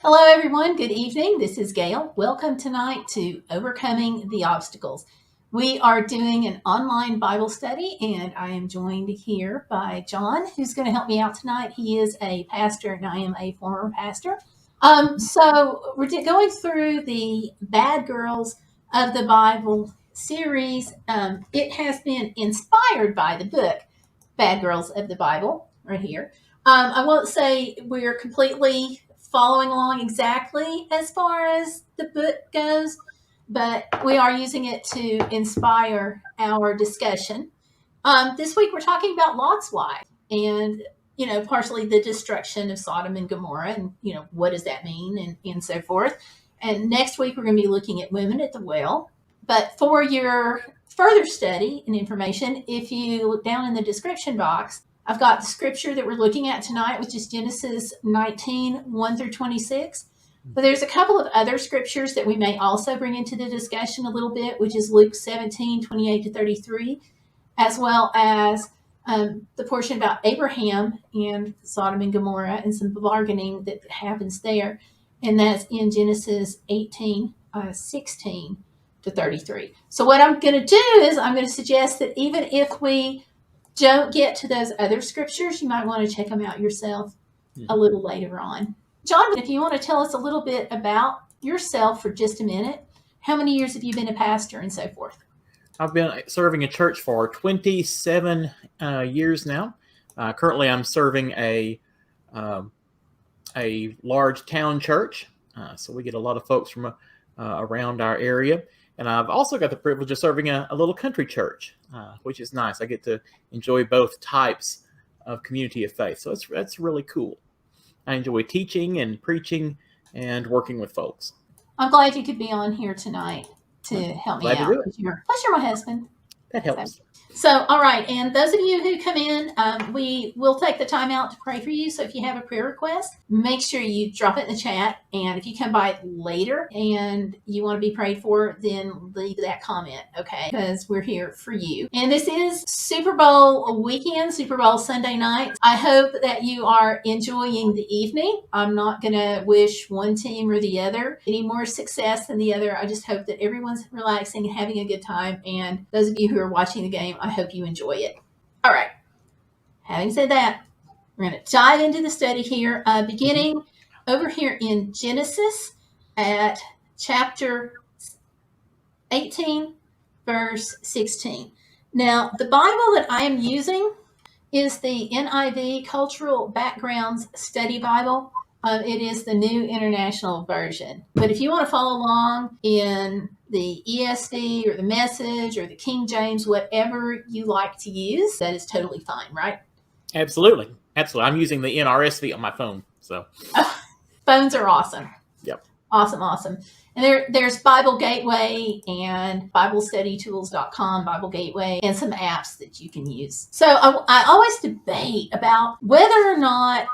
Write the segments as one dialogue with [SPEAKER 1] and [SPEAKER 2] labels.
[SPEAKER 1] Hello, everyone. Good evening. This is Gail. Welcome tonight to Overcoming the Obstacles. We are doing an online Bible study, and I am joined here by John, who's going to help me out tonight. He is a pastor, and I am a former pastor. So we're going through the Bad Girls of the Bible series. It has been inspired by the book Bad Girls of the Bible, right here. I won't say we're completely following along exactly as far as the book goes, but we are using it to inspire our discussion. This week we're talking about Lot's wife and, partially the destruction of Sodom and Gomorrah and, what does that mean and so forth. And next week we're going to be looking at women at the well. But for your further study and information, if you look down in the description box, I've got the scripture that we're looking at tonight, which is Genesis 19, 1 through 26. But there's a couple of other scriptures that we may also bring into the discussion a little bit, which is Luke 17, 28 to 33, as well as the portion about Abraham and Sodom and Gomorrah and some bargaining that happens there. And that's in Genesis 18, 16 to 33. So what I'm going to do is I'm going to suggest that even if we don't get to those other scriptures, you might want to check them out yourself a little later on. John, if you want to tell us a little bit about yourself for just a minute, how many years have you been a pastor and so forth?
[SPEAKER 2] I've been serving a church for 27 years now. Currently, I'm serving a large town church, so we get a lot of folks from around our area. And I've also got the privilege of serving a little country church, which is nice. I get to enjoy both types of community of faith. So that's really cool. I enjoy teaching and preaching and working with folks.
[SPEAKER 1] I'm glad you could be on here tonight to help me out. Plus, you're my husband.
[SPEAKER 2] That helps.
[SPEAKER 1] So, all right. And those of you who come in, we will take the time out to pray for you. So if you have a prayer request, make sure you drop it in the chat. And if you come by later and you want to be prayed for, then leave that comment, okay? Because we're here for you. And this is Super Bowl weekend, Super Bowl Sunday night. I hope that you are enjoying the evening. I'm not going to wish one team or the other any more success than the other. I just hope that everyone's relaxing and having a good time. And those of you who are watching the game, I hope you enjoy it. All right. Having said that, we're going to dive into the study here, beginning over here in Genesis at chapter 18, verse 16. Now, the Bible that I am using is the NIV Cultural Backgrounds Study Bible. It is the New International Version. But if you want to follow along in the ESV or the Message or the King James, whatever you like to use, that is totally fine, right?
[SPEAKER 2] Absolutely. I'm using the NRSV on my phone. So
[SPEAKER 1] phones are awesome.
[SPEAKER 2] Yep.
[SPEAKER 1] Awesome. And there's Bible Gateway and BibleStudyTools.com, Bible Gateway, and some apps that you can use. So I always debate about whether or not,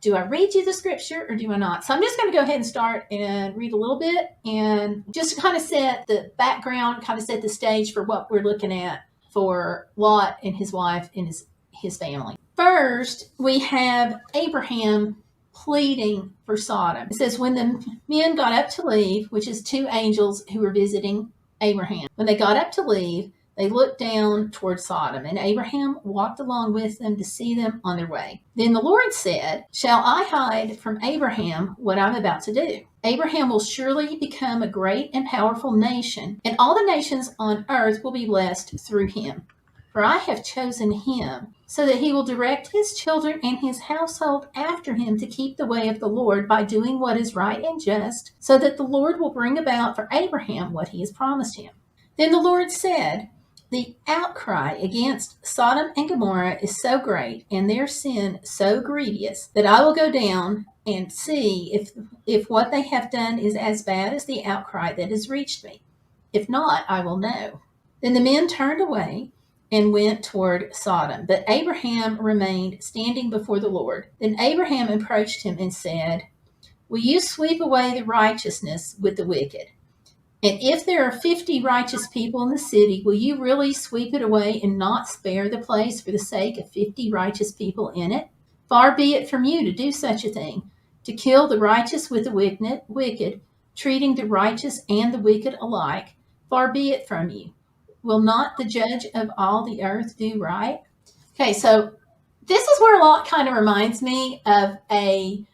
[SPEAKER 1] do I read you the scripture or do I not? So I'm just going to go ahead and start and read a little bit and just kind of set the background, kind of set the stage for what we're looking at for Lot and his wife and his family. First, we have Abraham pleading for Sodom. It says, when the men got up to leave, which is two angels who were visiting Abraham, when they got up to leave, they looked down toward Sodom, and Abraham walked along with them to see them on their way. Then the Lord said, shall I hide from Abraham what I'm about to do? Abraham will surely become a great and powerful nation, and all the nations on earth will be blessed through him. For I have chosen him, so that he will direct his children and his household after him to keep the way of the Lord by doing what is right and just, so that the Lord will bring about for Abraham what he has promised him. Then the Lord said, the outcry against Sodom and Gomorrah is so great and their sin so grievous that I will go down and see if what they have done is as bad as the outcry that has reached me. If not, I will know. Then the men turned away and went toward Sodom, but Abraham remained standing before the Lord. Then Abraham approached him and said, will you sweep away the righteousness with the wicked? And if there are 50 righteous people in the city, will you really sweep it away and not spare the place for the sake of 50 righteous people in it? Far be it from you to do such a thing. to kill the righteous with the wicked, treating the righteous and the wicked alike. Far be it from you. Will not the judge of all the earth do right? Okay, so this is where a lot kind of reminds me of I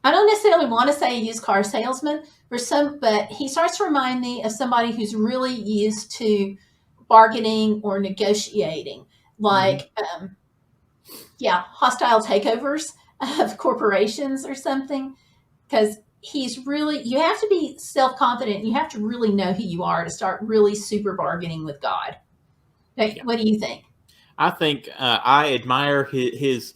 [SPEAKER 1] don't necessarily want to say a used car salesman, but he starts to remind me of somebody who's really used to bargaining or negotiating, like hostile takeovers of corporations or something. Because you have to be self-confident. You have to really know who you are to start really super bargaining with God.
[SPEAKER 2] Yeah.
[SPEAKER 1] What do you think?
[SPEAKER 2] I think I admire his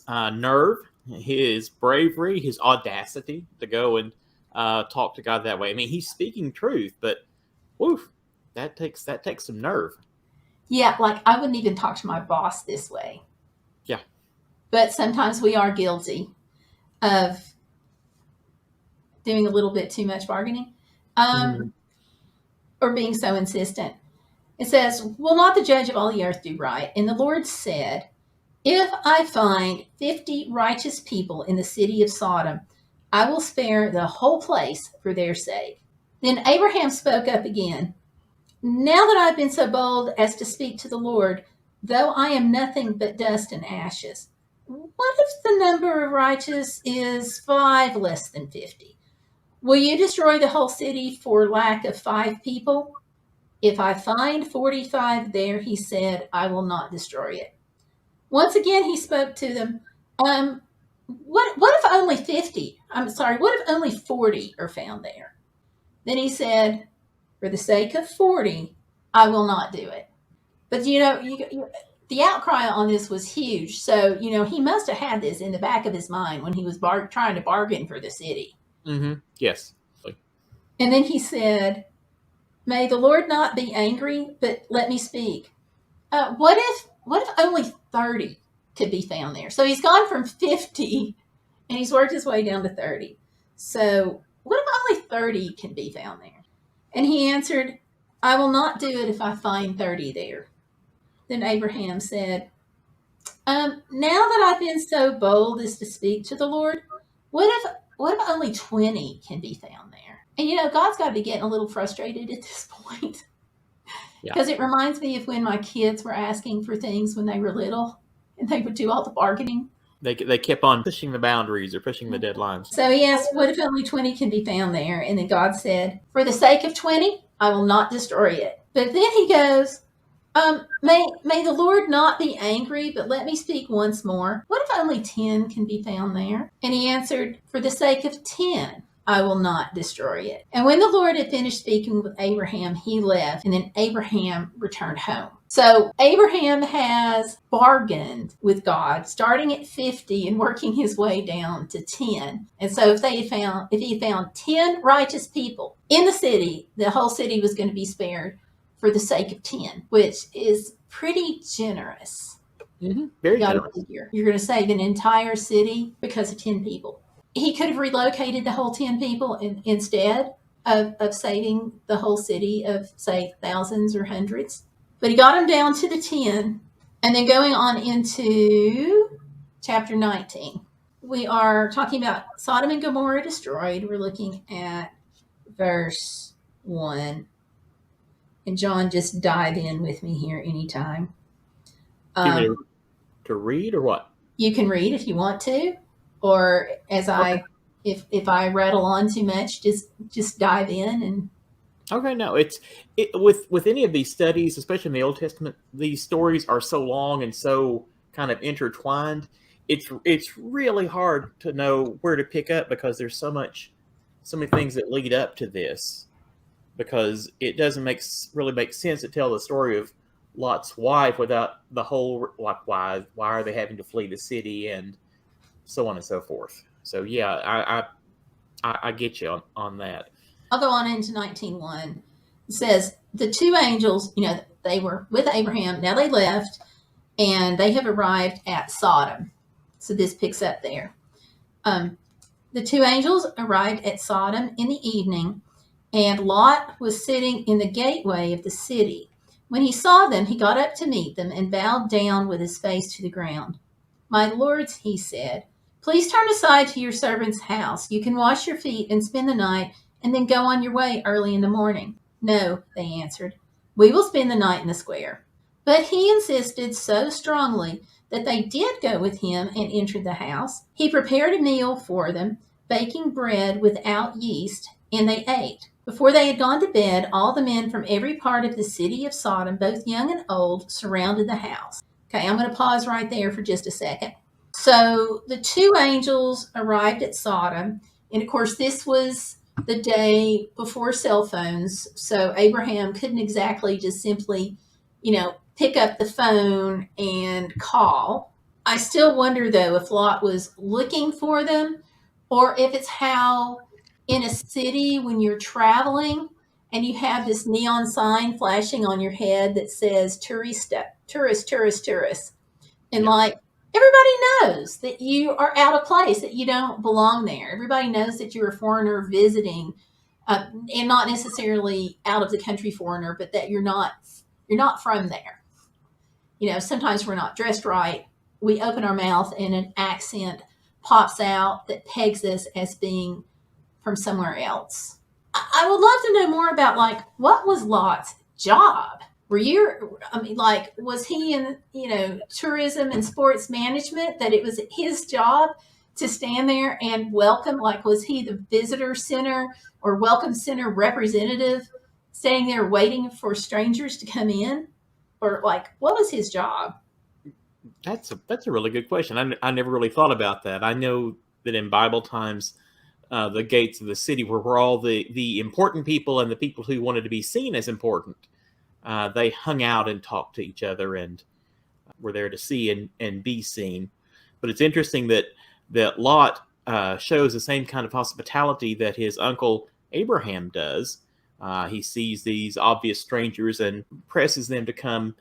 [SPEAKER 2] nerve, his bravery, his audacity to go and talk to God that way. I mean, he's speaking truth, but woof, that takes some nerve.
[SPEAKER 1] Yeah, like I wouldn't even talk to my boss this way.
[SPEAKER 2] Yeah.
[SPEAKER 1] But sometimes we are guilty of doing a little bit too much bargaining or being so insistent. It says, will not the judge of all the earth do right? And the Lord said, if I find 50 righteous people in the city of Sodom, I will spare the whole place for their sake. Then Abraham spoke up again. Now that I've been so bold as to speak to the Lord, though I am nothing but dust and ashes, what if the number of righteous is 5 less than 50? Will you destroy the whole city for lack of 5 people? If I find 45 there, he said, I will not destroy it. Once again, he spoke to them. What if only 50? What if only 40 are found there? Then he said, for the sake of 40, I will not do it. But the outcry on this was huge. So, he must have had this in the back of his mind when he was trying to bargain for the city.
[SPEAKER 2] Mm-hmm. Yes.
[SPEAKER 1] And then he said, may the Lord not be angry, but let me speak. What if only 30 could be found there? So he's gone from 50 and he's worked his way down to 30. So what if only 30 can be found there? And he answered, I will not do it if I find 30 there. Then Abraham said, now that I've been so bold as to speak to the Lord, what if only 20 can be found there? And God's got to be getting a little frustrated at this point. Because it reminds me of when my kids were asking for things when they were little and they would do all the bargaining.
[SPEAKER 2] They kept on pushing the boundaries or pushing the deadlines.
[SPEAKER 1] So he asked, what if only 20 can be found there? And then God said, for the sake of 20, I will not destroy it. But then he goes, may the Lord not be angry, but let me speak once more. What if only 10 can be found there? And he answered, for the sake of 10, I will not destroy it. And when the Lord had finished speaking with Abraham, he left, and then Abraham returned home. So Abraham has bargained with God, starting at 50 and working his way down to 10. And so if he had found 10 righteous people in the city, the whole city was going to be spared for the sake of 10, which is pretty generous.
[SPEAKER 2] Mm-hmm. Very generous.
[SPEAKER 1] You're going to save an entire city because of 10 people. He could have relocated the whole 10 people instead of saving the whole city of, say, thousands or hundreds. But he got them down to the 10. And then going on into chapter 19, we are talking about Sodom and Gomorrah destroyed. We're looking at verse 1. And John, just dive in with me here anytime.
[SPEAKER 2] Do you want me to read or what?
[SPEAKER 1] You can read if you want to. Or if I rattle on too much, just dive in and.
[SPEAKER 2] Okay, no, with any of these studies, especially in the Old Testament, these stories are so long and so kind of intertwined. It's really hard to know where to pick up because there's so many things that lead up to this. Because it doesn't really make sense to tell the story of Lot's wife without the whole why are they having to flee the city and so on and so forth. So yeah, I get you on that.
[SPEAKER 1] I'll go on into 19:1. It says the 2 angels, they were with Abraham. Now they left, and they have arrived at Sodom. So this picks up there. The 2 angels arrived at Sodom in the evening, and Lot was sitting in the gateway of the city. When he saw them, he got up to meet them and bowed down with his face to the ground. "My lords," he said, "please turn aside to your servant's house. You can wash your feet and spend the night, and then go on your way early in the morning." "No," they answered, "we will spend the night in the square." But he insisted so strongly that they did go with him and entered the house. He prepared a meal for them, baking bread without yeast, and they ate. Before they had gone to bed, all the men from every part of the city of Sodom, both young and old, surrounded the house. Okay, I'm going to pause right there for just a second. So the two angels arrived at Sodom, and of course, this was the day before cell phones, so Abraham couldn't exactly just simply, pick up the phone and call. I still wonder, though, if Lot was looking for them or if it's how in a city when you're traveling and you have this neon sign flashing on your head that says tourist, tourist, tourist, tourist. And
[SPEAKER 2] Yep.
[SPEAKER 1] like everybody knows that you are out of place, that you don't belong there. Everybody knows that you're a foreigner visiting, and not necessarily out of the country foreigner, but that you're not from there. Sometimes we're not dressed right. We open our mouth and an accent pops out that pegs us as being from somewhere else. I would love to know more about what was Lot's job? Was he in, tourism and sports management, that it was his job to stand there and welcome? Like, was he the visitor center or welcome center representative standing there waiting for strangers to come in? Or what was his job?
[SPEAKER 2] That's a really good question. I never really thought about that. I know that in Bible times, the gates of the city were where all the important people and the people who wanted to be seen as important, they hung out and talked to each other and were there to see and be seen. But it's interesting that Lot shows the same kind of hospitality that his uncle Abraham does. He sees these obvious strangers and presses them to come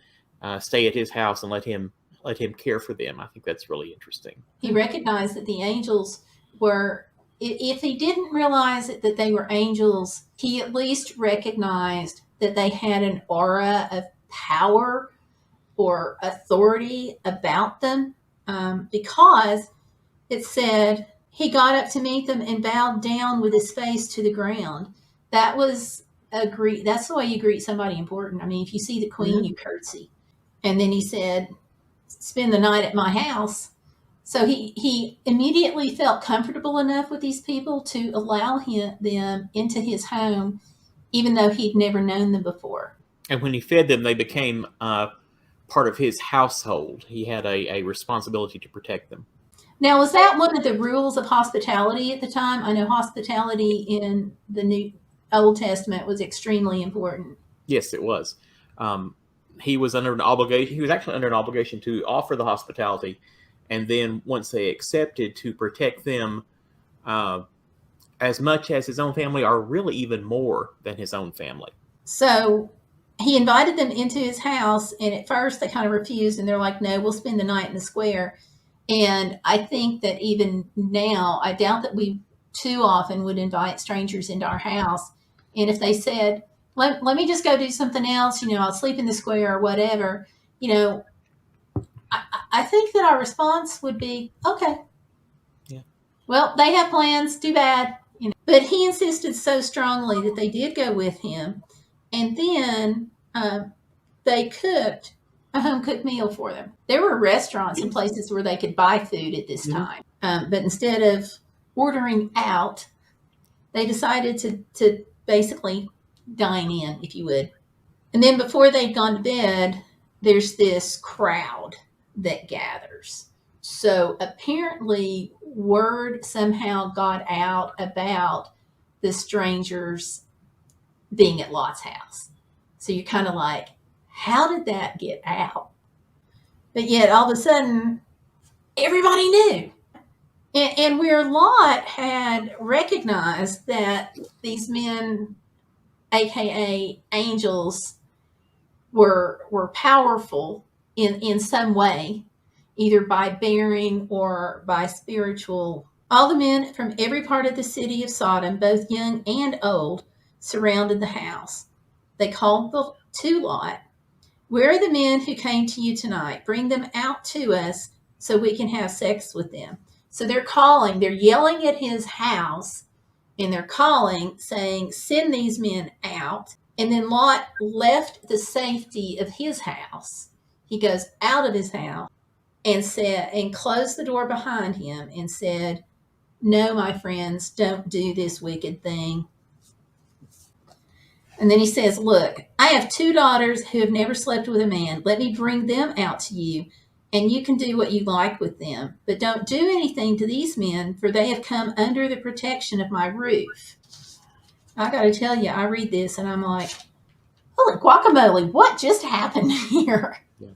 [SPEAKER 2] stay at his house and let him care for them. I think that's really interesting.
[SPEAKER 1] He recognized that the angels were, if he didn't realize that they were angels, he at least recognized that they had an aura of power or authority about them, because it said he got up to meet them and bowed down with his face to the ground. That was that's the way you greet somebody important. I mean, if you see the queen,
[SPEAKER 2] Mhm.
[SPEAKER 1] you curtsy. And then he said, "Spend the night at my house." So he immediately felt comfortable enough with these people to allow them into his home, even though he'd never known them before.
[SPEAKER 2] And when he fed them, they became part of his household. He had a responsibility to protect them.
[SPEAKER 1] Now, was that one of the rules of hospitality at the time? I know hospitality in the New Old Testament was extremely important.
[SPEAKER 2] Yes, it was. Um, he was under an obligation. He was actually under an obligation to offer the hospitality, and then once they accepted, to protect them uh, as much as his own family, or really even more than his own family.
[SPEAKER 1] So he invited them into his house, and at first they kind of refused, and they're like, "No, we'll spend the night in the square." And I think that even now, I doubt that we too often would invite strangers into our house. And if they said, let me just go do something else, I'll sleep in the square or whatever, you know, I think that our response would be, okay,
[SPEAKER 2] Yeah.
[SPEAKER 1] well, they have plans, too bad. But he insisted so strongly that they did go with him. And then they cooked a home cooked meal for them. There were restaurants and places where they could buy food at this
[SPEAKER 2] Mhm.
[SPEAKER 1] time. But instead of ordering out, they decided to basically dine in, if you would. And then before they'd gone to bed, there's this crowd that gathers. So apparently, word somehow got out about the strangers being at Lot's house. So you're kind of like, how did that get out? But yet all of a sudden, everybody knew. And where Lot had recognized that these men, aka angels, were powerful in some way, either by bearing or by spiritual. All the men from every part of the city of Sodom, both young and old, surrounded the house. They called to Lot, "Where are the men who came to you tonight? Bring them out to us so we can have sex with them. So they're yelling at his house, and they're calling, saying, send these men out. And then Lot left the safety of his house. He goes out of his house and closed the door behind him and said, no, my friends, don't do this wicked thing. And then he says, look, I have 2 daughters who have never slept with a man. Let me bring them out to you, and you can do what you like with them. But don't do anything to these men, for they have come under the protection of my roof. I got to tell you, I read this and I'm like, holy guacamole, what just happened here?
[SPEAKER 2] Yeah.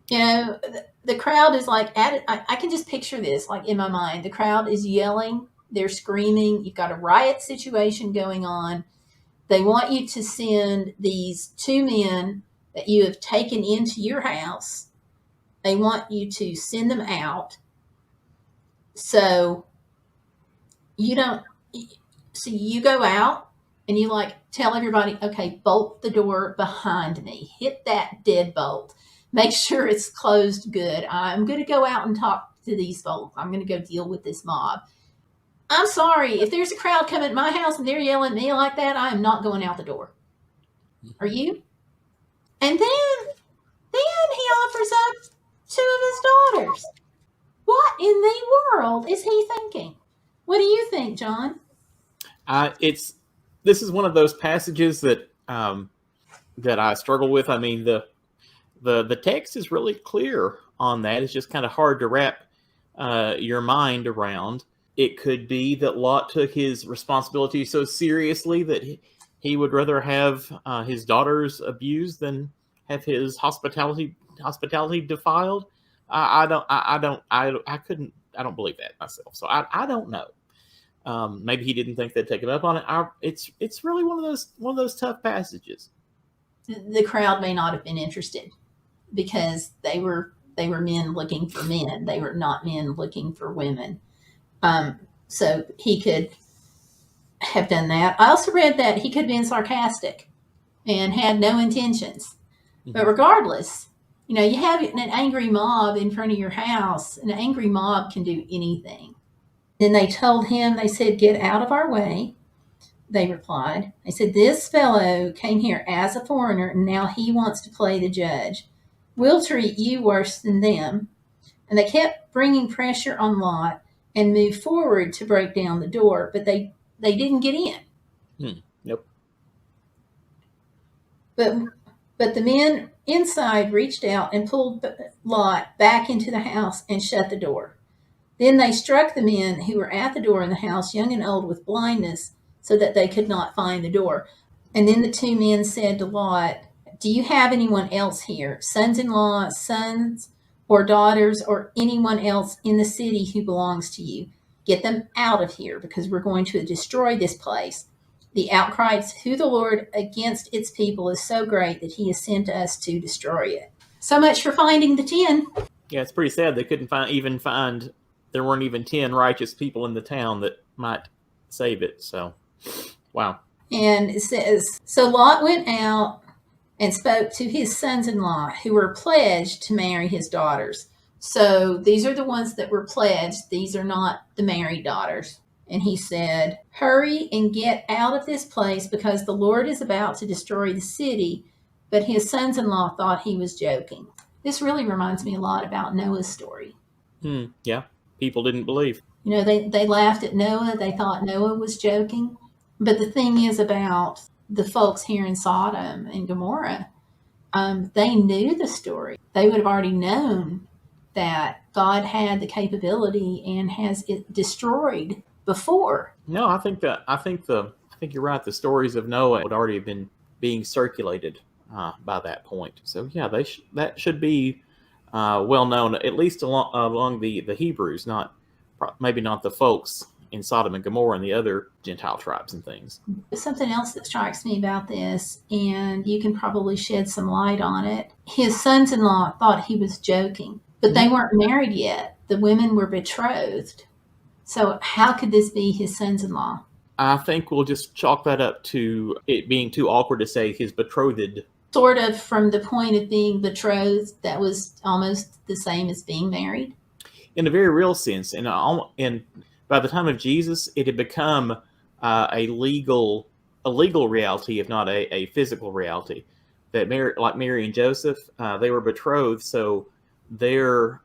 [SPEAKER 1] You know, the crowd is like, I can just picture this like in my mind. The crowd is yelling, they're screaming. You've got a riot situation going on. They want you to send these 2 men that you have taken into your house. They want you to send them out. So you go out and you like tell everybody, okay, bolt the door behind me. Hit that deadbolt. Make sure it's closed good. I'm going to go out and talk to these folks. I'm going to go deal with this mob. I'm sorry, if there's a crowd coming at my house and they're yelling at me like that, I am not going out the door. Are you? And then he offers up 2 of his daughters. What in the world is he thinking? What do you think, John?
[SPEAKER 2] This is one of those passages that that I struggle with. I mean, the text is really clear on that. It's just kind of hard to wrap your mind around. It could be that Lot took his responsibility so seriously that he would rather have his daughters abused than have his hospitality defiled. I don't believe that myself. So I don't know. Maybe he didn't think they'd take him up on it. It's really one of those tough passages.
[SPEAKER 1] The crowd may not have been interested because they were men looking for men. They were not men looking for women. So he could have done that. I also read that he could have been sarcastic and had no intentions. Mm-hmm. But regardless, you know, you have an angry mob in front of your house. An angry mob can do anything. Then they told him, they said, get out of our way. They replied. They said, this fellow came here as a foreigner, and now he wants to play the judge. We'll treat you worse than them. And they kept bringing pressure on Lot and moved forward to break down the door, but they didn't get in.
[SPEAKER 2] Nope.
[SPEAKER 1] But the men inside reached out and pulled Lot back into the house and shut the door. Then they struck the men who were at the door in the house, young and old, with blindness, so that they could not find the door. And then the 2 men said to Lot, do you have anyone else here, sons-in-law, sons or daughters, or anyone else in the city who belongs to you? Get them out of here, because we're going to destroy this place. The outcry to the Lord against its people is so great that he has sent us to destroy it. So much for finding the 10.
[SPEAKER 2] Yeah, it's pretty sad they couldn't find there weren't even 10 righteous people in the town that might save it. So, wow.
[SPEAKER 1] And it says, so Lot went out and spoke to his sons-in-law who were pledged to marry his daughters. So these are the ones that were pledged. These are not the married daughters. And he said, hurry and get out of this place, because the Lord is about to destroy the city. But his sons-in-law thought he was joking. This really reminds me a lot about Noah's story.
[SPEAKER 2] Yeah, people didn't believe.
[SPEAKER 1] You know, they laughed at Noah. They thought Noah was joking. But the thing is about the folks here in Sodom and Gomorrah, they knew the story. They would have already known that God had the capability and has it destroyed before.
[SPEAKER 2] No, I think you're right. The stories of Noah would already have been being circulated by that point. So yeah, that should be well known, at least among the Hebrews, maybe not the folks in Sodom and Gomorrah and the other Gentile tribes and things.
[SPEAKER 1] Something else that strikes me about this, and you can probably shed some light on it. His sons-in-law thought he was joking, but they weren't married yet. The women were betrothed. So how could this be his sons-in-law?
[SPEAKER 2] I think we'll just chalk that up to it being too awkward to say his betrothed
[SPEAKER 1] sort of from the point of being betrothed, that was almost the same as being married.
[SPEAKER 2] In a very real sense, and by the time of Jesus, it had become a legal reality, if not a physical reality. That like Mary and Joseph, they were betrothed, so their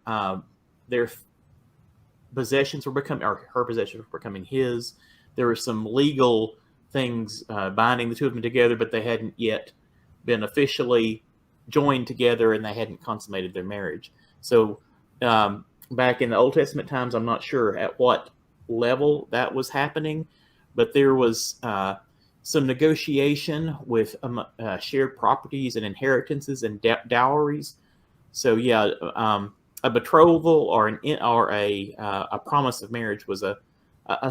[SPEAKER 2] possessions were becoming, or her possessions were becoming his. There were some legal things binding the two of them together, but they hadn't yet been officially joined together, and they hadn't consummated their marriage. So back in the Old Testament times, I'm not sure at what level that was happening, but there was some negotiation with shared properties and inheritances and dowries. So yeah, a betrothal or a promise of marriage was a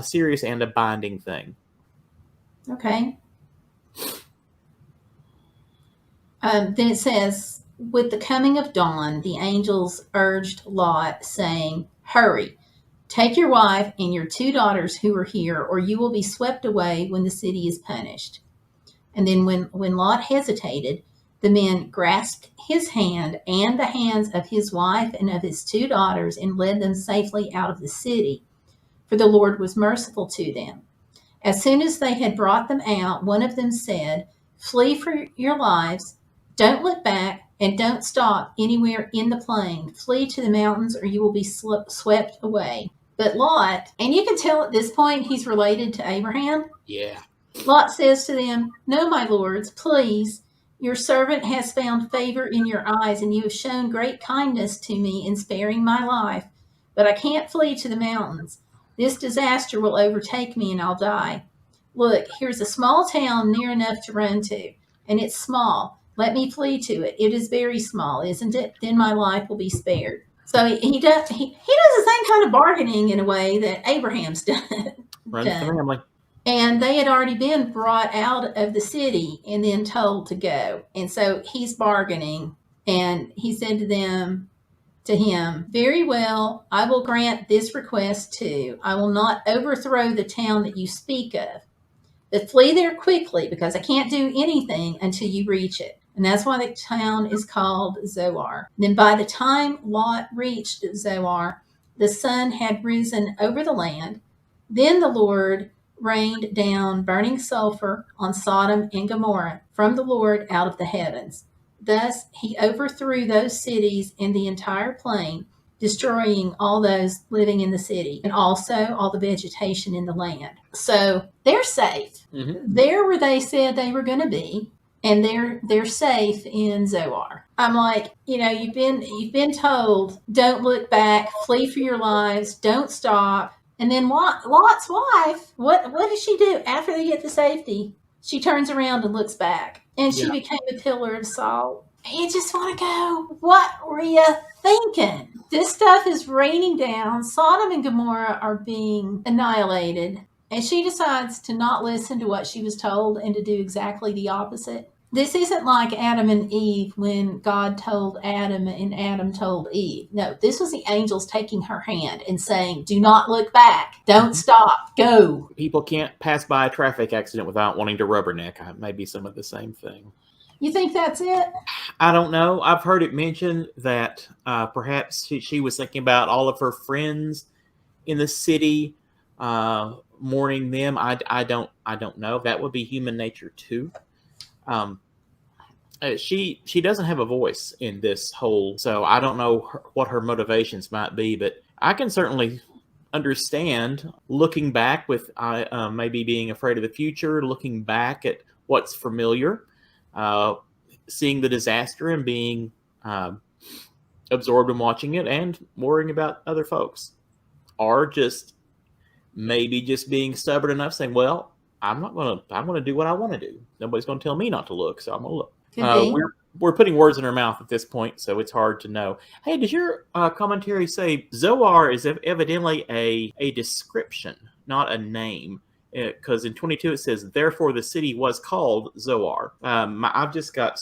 [SPEAKER 2] serious and a binding thing.
[SPEAKER 1] Okay. Then it says, with the coming of dawn, the angels urged Lot, saying, "Hurry, take your wife and your 2 daughters who are here, or you will be swept away when the city is punished." And then when Lot hesitated, the men grasped his hand and the hands of his wife and of his 2 daughters and led them safely out of the city, for the Lord was merciful to them. As soon as they had brought them out, one of them said, "Flee for your lives. Don't look back and don't stop anywhere in the plain. Flee to the mountains or you will be swept away." But Lot, and you can tell at this point he's related to Abraham.
[SPEAKER 2] Yeah.
[SPEAKER 1] Lot says to them, "No, my lords, please. Your servant has found favor in your eyes, and you have shown great kindness to me in sparing my life. But I can't flee to the mountains. This disaster will overtake me and I'll die. Look, here's a small town near enough to run to, and it's small. Let me flee to it. It is very small, isn't it? Then my life will be spared." So he does the same kind of bargaining in a way that Abraham's done.
[SPEAKER 2] Run to the family.
[SPEAKER 1] And they had already been brought out of the city and then told to go. And so he's bargaining, and he said to him, "Very well, I will grant this request too. I will not overthrow the town that you speak of, but flee there quickly, because I can't do anything until you reach it." And that's why the town is called Zoar. And then by the time Lot reached Zoar, the sun had risen over the land. Then the Lord rained down burning sulfur on Sodom and Gomorrah from the Lord out of the heavens. Thus he overthrew those cities and the entire plain, destroying all those living in the city and also all the vegetation in the land. So they're safe.
[SPEAKER 2] Mm-hmm.
[SPEAKER 1] They're where they said they were going to be, and they're safe in Zoar. I'm like, you've been told, don't look back, flee for your lives, don't stop. And then Lot's wife, what does she do after they get to safety? She turns around and looks back, and she became a pillar of salt. You just want to go, what were you thinking? This stuff is raining down. Sodom and Gomorrah are being annihilated, and she decides to not listen to what she was told and to do exactly the opposite. This isn't like Adam and Eve when God told Adam and Adam told Eve. No, this was the angels taking her hand and saying, "Do not look back. Don't stop. Go."
[SPEAKER 2] People can't pass by a traffic accident without wanting to rubberneck. Maybe some of the same thing.
[SPEAKER 1] You think that's it?
[SPEAKER 2] I don't know. I've heard it mentioned that perhaps she was thinking about all of her friends in the city, mourning them. I don't know. That would be human nature too. She doesn't have a voice in this whole, so I don't know what her motivations might be, but I can certainly understand looking back with maybe being afraid of the future, looking back at what's familiar, seeing the disaster and being absorbed in watching it and worrying about other folks, or just being stubborn enough, saying, "Well, I'm going to do what I want to do. Nobody's going to tell me not to look, so I'm going to look." We're putting words in her mouth at this point, so it's hard to know. Hey, does your commentary say Zoar is evidently a description, not a name? Because in 22 it says, "Therefore the city was called Zoar." I've just got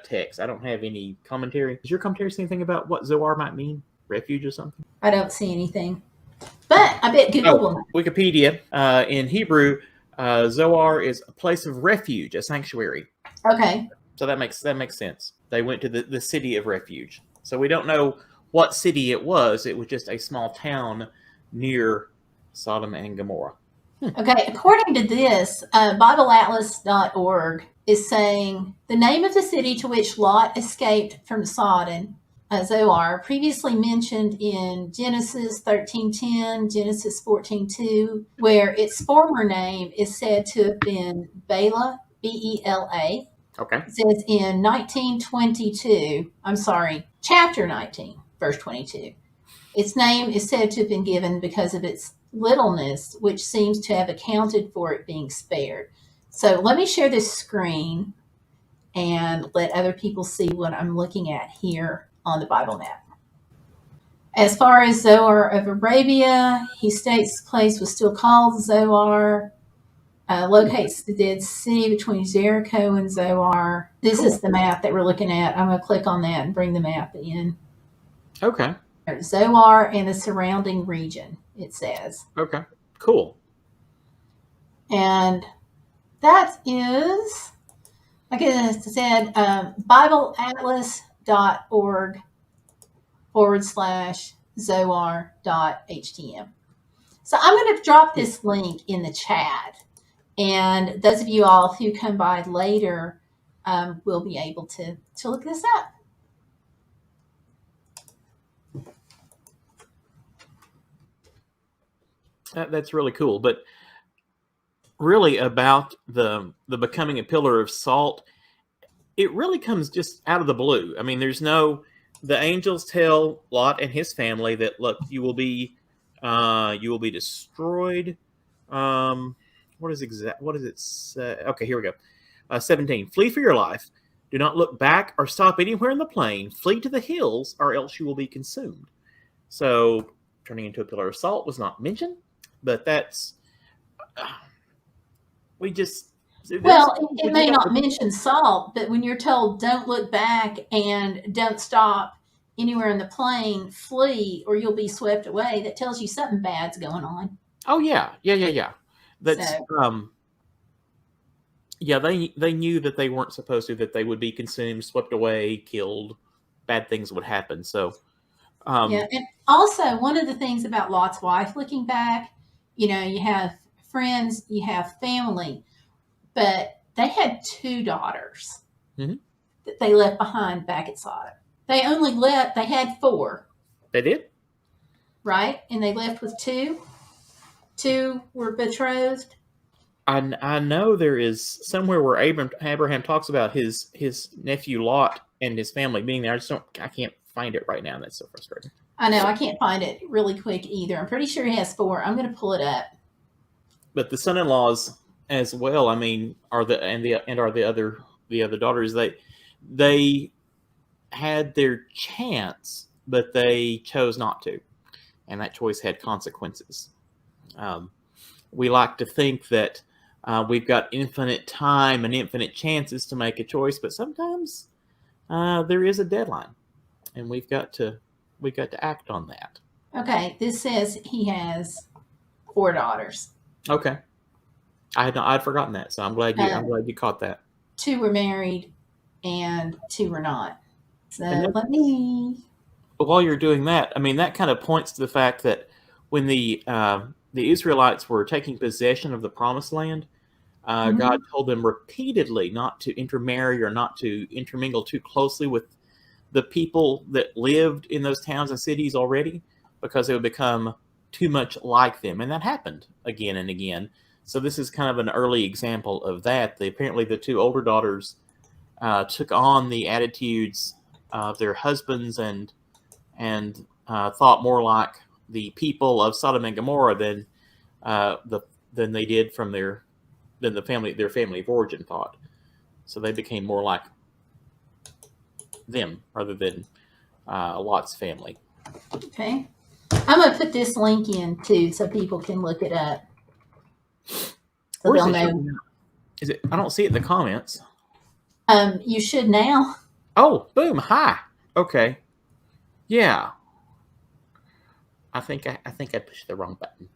[SPEAKER 2] text. I don't have any commentary. Does your commentary say anything about what Zoar might mean? Refuge or something?
[SPEAKER 1] I don't see anything, but I bet Google will.
[SPEAKER 2] Wikipedia in Hebrew, Zoar is a place of refuge, a sanctuary.
[SPEAKER 1] Okay.
[SPEAKER 2] So that makes sense. They went to the city of refuge. So we don't know what city it was. It was just a small town near Sodom and Gomorrah.
[SPEAKER 1] Okay, according to this, BibleAtlas.org is saying the name of the city to which Lot escaped from Sodom, Zoar, previously mentioned in Genesis 13:10, Genesis 14:2, where its former name is said to have been Bela, Bela.
[SPEAKER 2] Okay.
[SPEAKER 1] It says in 1922, chapter 19, verse 22. Its name is said to have been given because of its littleness, which seems to have accounted for it being spared. So let me share this screen and let other people see what I'm looking at here on the Bible map. As far as Zoar of Arabia, he states the place was still called Zoar, locates the Dead Sea between Jericho and Zoar. This is the map that we're looking at. I'm going to click on that and bring the map in.
[SPEAKER 2] Okay.
[SPEAKER 1] Zoar and the surrounding region, it says.
[SPEAKER 2] Okay. Cool.
[SPEAKER 1] And that is, like I said, BibleAtlas.org/Zoar.htm. So I'm going to drop this link in the chat. And those of you all who come by later will be able to look this up.
[SPEAKER 2] That's really cool. But really about the becoming a pillar of salt, it really comes just out of the blue. I mean, the angels tell Lot and his family that, look, you will be destroyed. What does it say? Okay, here we go. 17. Flee for your life. Do not look back or stop anywhere in the plain. Flee to the hills, or else you will be consumed. So, turning into a pillar of salt was not mentioned, but that's
[SPEAKER 1] it may not mention salt, but when you're told don't look back and don't stop anywhere in the plain, flee or you'll be swept away, that tells you something bad's going on.
[SPEAKER 2] Oh yeah. That's they knew that they weren't supposed to, that they would be consumed, swept away, killed, bad things would happen. So
[SPEAKER 1] and also one of the things about Lot's wife, looking back, you have friends, you have family, but they had 2 daughters that they left behind back at Sodom. They had 4.
[SPEAKER 2] They did?
[SPEAKER 1] Right? And they left with 2? 2 were betrothed?
[SPEAKER 2] I know there is somewhere where Abraham talks about his nephew Lot and his family being there. I can't find it right now. That's so frustrating.
[SPEAKER 1] I know, I can't find it really quick either. I'm pretty sure he has 4. I'm going to pull it up.
[SPEAKER 2] But the son-in-laws as well, I mean, are the other daughters, they had their chance, but they chose not to, and that choice had consequences. We like to think that we've got infinite time and infinite chances to make a choice, but sometimes there is a deadline, and we've got to act on that.
[SPEAKER 1] Okay, this says he has 4 daughters.
[SPEAKER 2] Okay, I'd forgotten that, so I'm glad you caught that.
[SPEAKER 1] 2 were married, and 2 were not. So
[SPEAKER 2] But while you're doing that, I mean, that kind of points to the fact that when the Israelites were taking possession of the Promised Land, God told them repeatedly not to intermarry or not to intermingle too closely with the people that lived in those towns and cities already, because they would become too much like them. And that happened again and again. So this is kind of an early example of that. Apparently the 2 older daughters took on the attitudes of their husbands and thought more like the people of Sodom and Gomorrah than they did than their family of origin thought. So they became more like them rather than Lot's family.
[SPEAKER 1] Okay. I'm going to put this link in too so people can look it up. So they'll know.
[SPEAKER 2] Is it? I don't see it in the comments.
[SPEAKER 1] You should now.
[SPEAKER 2] Oh, boom! Hi. Okay. Yeah. I think I pushed the wrong button.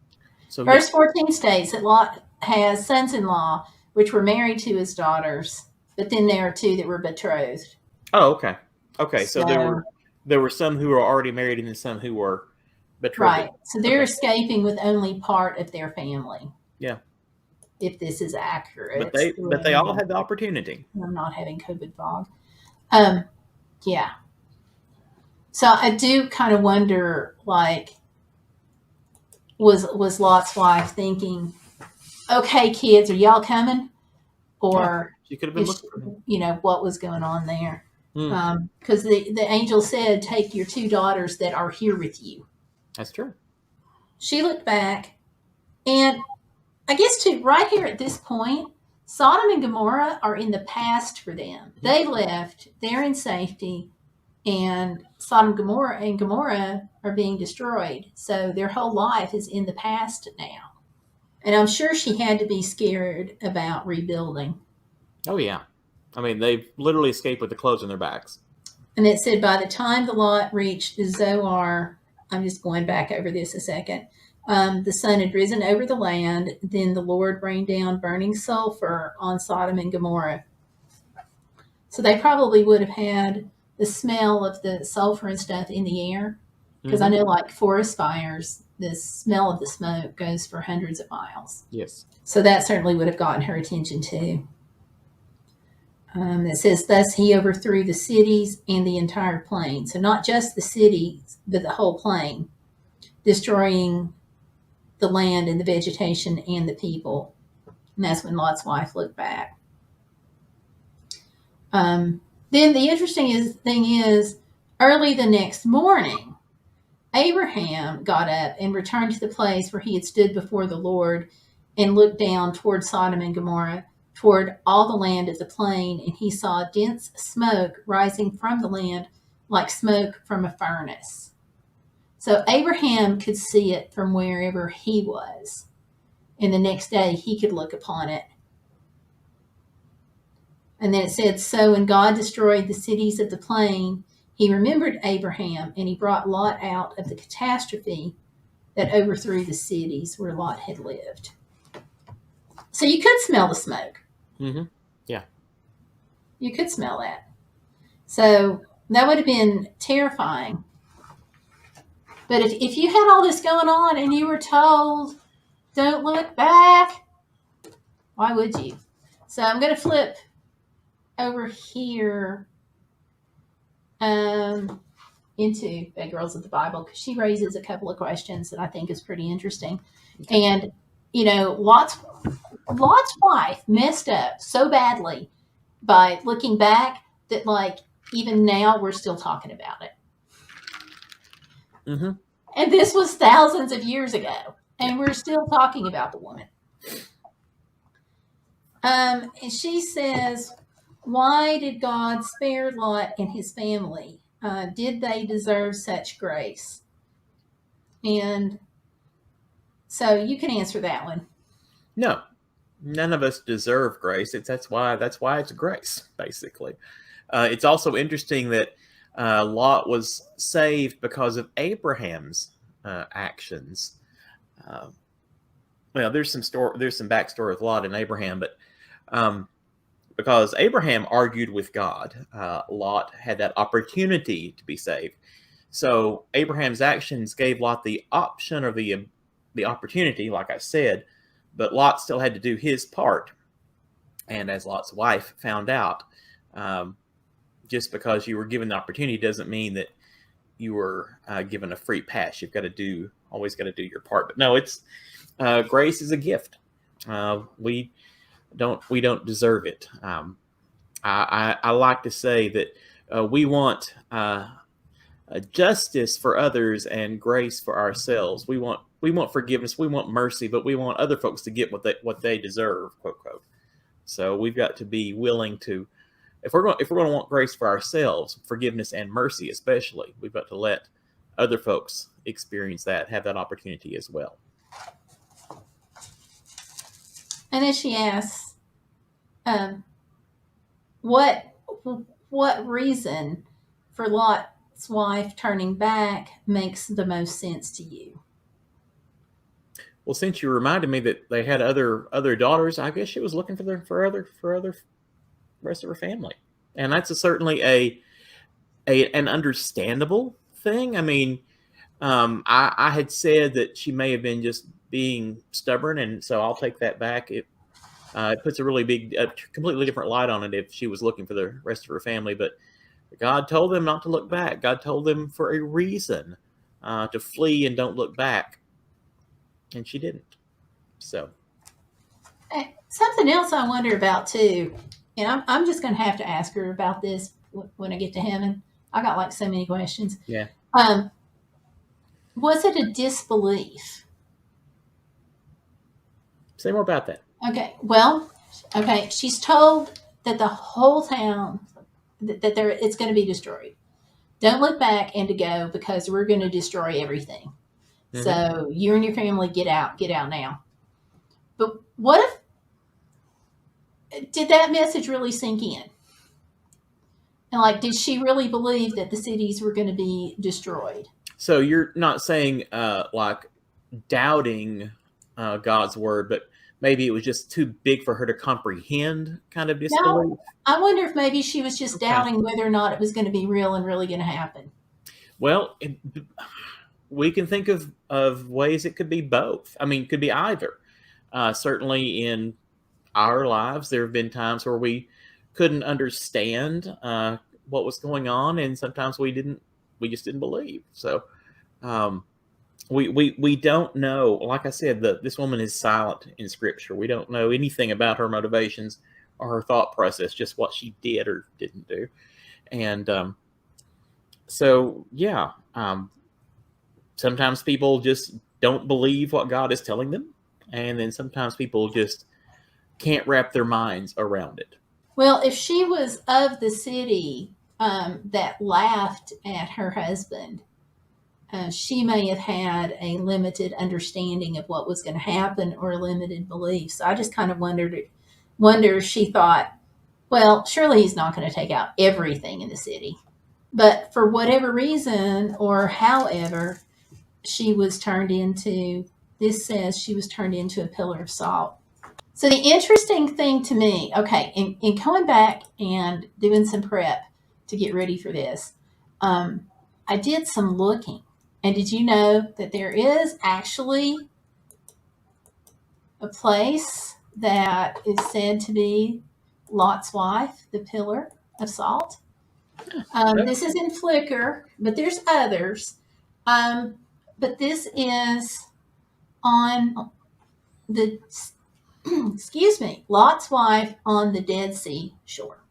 [SPEAKER 2] So
[SPEAKER 1] Verse 14 states that Lot has sons-in-law which were married to his daughters. but then there are 2 that were betrothed.
[SPEAKER 2] Oh, okay. Okay, so
[SPEAKER 1] So,
[SPEAKER 2] there were some who were already married and then some who were betrothed.
[SPEAKER 1] right. So they're
[SPEAKER 2] Okay.
[SPEAKER 1] escaping with only part of their family,
[SPEAKER 2] Yeah.
[SPEAKER 1] if this is
[SPEAKER 2] But
[SPEAKER 1] accurate.
[SPEAKER 2] they all had the opportunity.
[SPEAKER 1] I'm not having COVID fog. Um, yeah. So I do kind of wonder, like, was Lot's wife thinking, "Okay, kids, are y'all coming?"
[SPEAKER 2] Yeah.
[SPEAKER 1] Or
[SPEAKER 2] She could have been
[SPEAKER 1] is
[SPEAKER 2] looking for him.
[SPEAKER 1] what was going on there?
[SPEAKER 2] Mm,
[SPEAKER 1] Because the angel said, "Take your 2 daughters that are here with you."
[SPEAKER 2] that's true.
[SPEAKER 1] She looked back, and I guess too, right here at this point, Sodom and Gomorrah are in the past for them. They left; they're in safety, and Sodom and Gomorrah are being destroyed. So their whole life is in the past now. And I'm sure she had to be scared about rebuilding.
[SPEAKER 2] Oh yeah. I mean, they literally escaped with the clothes on their backs.
[SPEAKER 1] And it said by the time the lot reached Zoar, I'm just going back over this a second. The sun had risen over the land. Then the Lord rained down burning sulfur on Sodom and Gomorrah. So they probably would have had the smell of the sulfur and stuff in the air. Because I
[SPEAKER 2] Mm-hmm.
[SPEAKER 1] know, like forest fires, the smell of the smoke goes for hundreds of miles.
[SPEAKER 2] Yes.
[SPEAKER 1] So that certainly would have gotten her attention too. It says, thus he overthrew the cities and the entire plain. So not just the cities, but the whole plain, destroying the land and the vegetation and the people. And that's when Lot's wife looked back. Then the interesting thing is, early the next morning, Abraham got up and returned to the place where he had stood before the Lord and looked down toward Sodom and Gomorrah, toward all the land of the plain, and he saw dense smoke rising from the land like smoke from a furnace. So Abraham could see it from wherever he was, and the next day he could look upon it. And then it said, so when God destroyed the cities of the plain, he remembered Abraham, and he brought Lot out of the catastrophe that overthrew the cities where Lot had lived. So you could smell the smoke.
[SPEAKER 2] Mm-hmm. Yeah.
[SPEAKER 1] You could smell that. So that would have been terrifying. But if you had all this going on and you were told, don't look back, why would you? So I'm going to flip over here into Bad Girls of the Bible because she raises a couple of questions that I think is pretty interesting.
[SPEAKER 2] Okay.
[SPEAKER 1] And, Lot's wife messed up so badly by looking back that, like, even now we're still talking about it.
[SPEAKER 2] Mm-hmm.
[SPEAKER 1] And this was thousands of years ago, and we're still talking about the woman. And she says, why did God spare Lot and his family? Did they deserve such grace? And so you can answer that one.
[SPEAKER 2] No, none of us deserve grace. That's why it's grace, basically. It's also interesting that Lot was saved because of Abraham's actions. Well, there's some backstory with Lot and Abraham, but because Abraham argued with God, Lot had that opportunity to be saved. So Abraham's actions gave Lot the option or the opportunity, like I said, but Lot still had to do his part. And as Lot's wife found out, just because you were given the opportunity doesn't mean that you were given a free pass. You've always got to do your part. But no, it's grace is a gift. We don't deserve it. I like to say that we want justice for others and grace for ourselves. We want forgiveness. We want mercy, but we want other folks to get what they deserve, quote quote. So we've got to be willing to, if we're going to want grace for ourselves, forgiveness and mercy especially, we've got to let other folks experience that, have that opportunity as well.
[SPEAKER 1] And then she asks, what reason for Lot's wife turning back makes the most sense to you?
[SPEAKER 2] Well, since you reminded me that they had other daughters, I guess she was looking for other rest of her family. And that's certainly an understandable thing. I mean, I had said that she may have been just being stubborn, and so I'll take that back. It puts a really big, completely different light on it if she was looking for the rest of her family. But God told them not to look back. God told them for a reason to flee and don't look back, and she didn't. So
[SPEAKER 1] Something else I wonder about too, and I'm just going to have to ask her about this when I get to heaven. I got like so many questions.
[SPEAKER 2] yeah,
[SPEAKER 1] Um, was it a disbelief?
[SPEAKER 2] say more about that.
[SPEAKER 1] Okay, well, okay, she's told that the whole town that there it's going to be destroyed. Don't look back and to go because we're going to destroy everything.
[SPEAKER 2] Mm-hmm.
[SPEAKER 1] So you and your family get out now. But what if did that message really sink in? And like, did she really believe that the cities were going to be destroyed?
[SPEAKER 2] So you're not saying like doubting God's word, but maybe it was just too big for her to comprehend, kind of disbelief.
[SPEAKER 1] No, I wonder if maybe she was just
[SPEAKER 2] Okay.
[SPEAKER 1] doubting whether or not it was going to be real and really going to happen.
[SPEAKER 2] Well, we can think of ways it could be both. I mean, it could be either. Certainly in our lives, there have been times where we couldn't understand what was going on, and sometimes we just didn't believe. So we don't know. Like I said, this woman is silent in Scripture. We don't know anything about her motivations or her thought process, just what she did or didn't do. And so, yeah, sometimes people just don't believe what God is telling them, and then sometimes people just can't wrap their minds around it.
[SPEAKER 1] Well, if she was of the city that laughed at her husband, she may have had a limited understanding of what was going to happen or a limited belief. So I just kind of wonder if she thought, well, surely he's not going to take out everything in the city. But for whatever reason or however, this says she was turned into a pillar of salt. So the interesting thing to me, okay, in coming back and doing some prep to get ready for this, I did some looking. And did you know that there is actually a place that is said to be Lot's wife, the pillar of salt? This is in Flickr, but there's others. But this is on the excuse me, Lot's wife on the Dead Sea shore.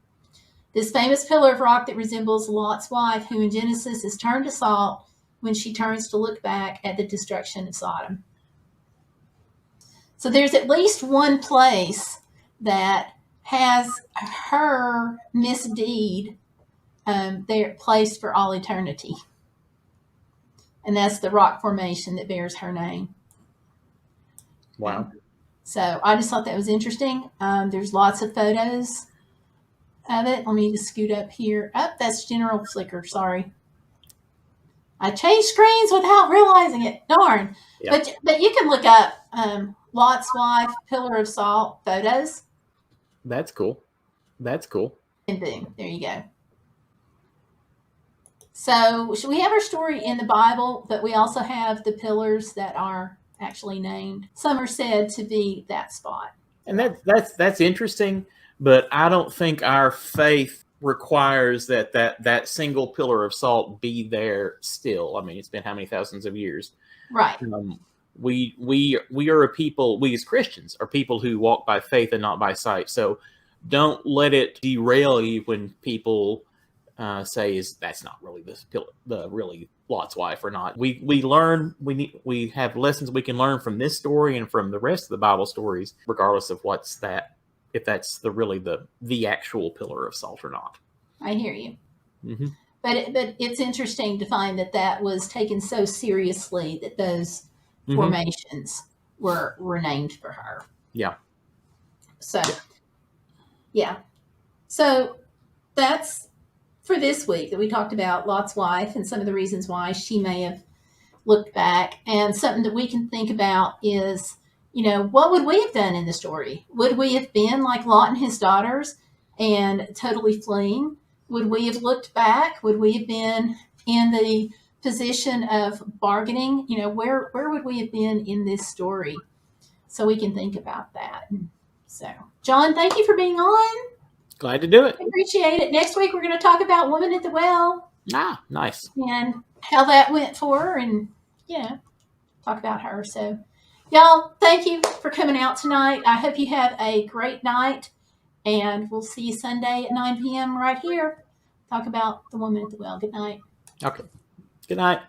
[SPEAKER 1] This famous pillar of rock that resembles Lot's wife, who in Genesis is turned to salt when she turns to look back at the destruction of Sodom. So there's at least one place that has her misdeed there placed for all eternity. And that's the rock formation that bears her name.
[SPEAKER 2] Wow.
[SPEAKER 1] So I just thought that was interesting. There's lots of photos of it. Let me just scoot up here. Oh, that's General Flickr. Sorry. I changed screens without realizing it. Darn.
[SPEAKER 2] Yeah.
[SPEAKER 1] But you can look up Lot's wife, pillar of salt photos.
[SPEAKER 2] That's cool. That's cool.
[SPEAKER 1] And boom, there you go. So we have our story in the Bible, but we also have the pillars that are actually named. Some are said to be that spot.
[SPEAKER 2] And that's interesting, but I don't think our faith requires that single pillar of salt be there still. I mean, it's been how many thousands of years?
[SPEAKER 1] Right.
[SPEAKER 2] We are a people, we as Christians are people who walk by faith and not by sight. So don't let it derail you when people say that's not really the really Lot's wife or not. We learn, we have lessons we can learn from this story and from the rest of the Bible stories, regardless of if that's the actual pillar of salt or not.
[SPEAKER 1] I hear you.
[SPEAKER 2] Mm-hmm.
[SPEAKER 1] But it's interesting to find that was taken so seriously that those formations were named for her.
[SPEAKER 2] Yeah.
[SPEAKER 1] So, yeah. So that's for this week that we talked about Lot's wife and some of the reasons why she may have looked back. And something that we can think about is, what would we have done in the story? Would we have been like Lot and his daughters and totally fleeing, would we have looked back? Would we have been in the position of bargaining? You know, where would we have been in this story? So we can think about that. So, John, thank you for being on.
[SPEAKER 2] Glad to do it.
[SPEAKER 1] I appreciate it. Next week, we're going to talk about Woman at the Well.
[SPEAKER 2] Ah, nice.
[SPEAKER 1] And how that went for her, and, you know, talk about her. So, y'all, thank you for coming out tonight. I hope you have a great night, and we'll see you Sunday at 9 p.m. right here. Talk about the Woman at the Well. Good night.
[SPEAKER 2] Okay. Good night.